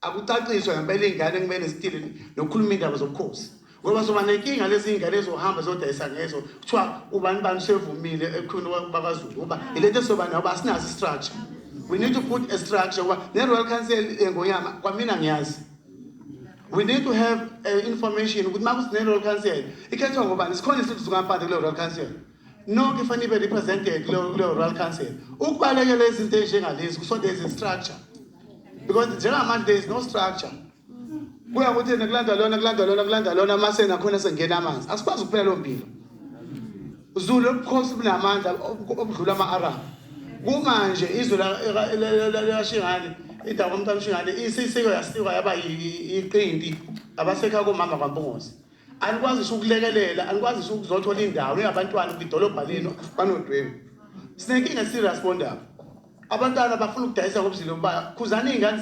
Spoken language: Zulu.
akucaciswa ngempela ingane kumele sithile nokukhuluma indaba zobukhosi ngoba soba nenkinga lezi ingane ezohamba zodayisa ngezo kuthiwa ubani bani sevumile ekhona bakwaZulu uba ilento soba nabo asinazi structure. We need to put a structure ngoba ne-Royal Council engonyama kwamina ngiyazi. We need to have information ukuthi makusi ne-Royal Council ikhethwa ngobani sikhona isizwe kampande kule Royal Council. Nonke fanele ibe represented kule Royal Council. Ukubalekela izinto ezinjengalezi so there is a structure. Because njengamanje there is no structure. Kuya ukuthi kulanda lona mase nakhona sengena amanzi. Asikwazi ukuphela lo mpilo. uZulu obukhosi bunamandla obudlula ama-Arab. Kumanje izwe lashingane indawo umntwana ushingane isisiko yasika yaba iqindi abasekha komama kwaMpongozi. Anikwazi ngisho ukulekelela, anikwazi ngisho ukuzothola indawo yabantwana kwidolobha lino banodwebo. Sinenkinga siresponder. Abantwana bafuna ukudayisa ngobuzilo ba khuzana izingane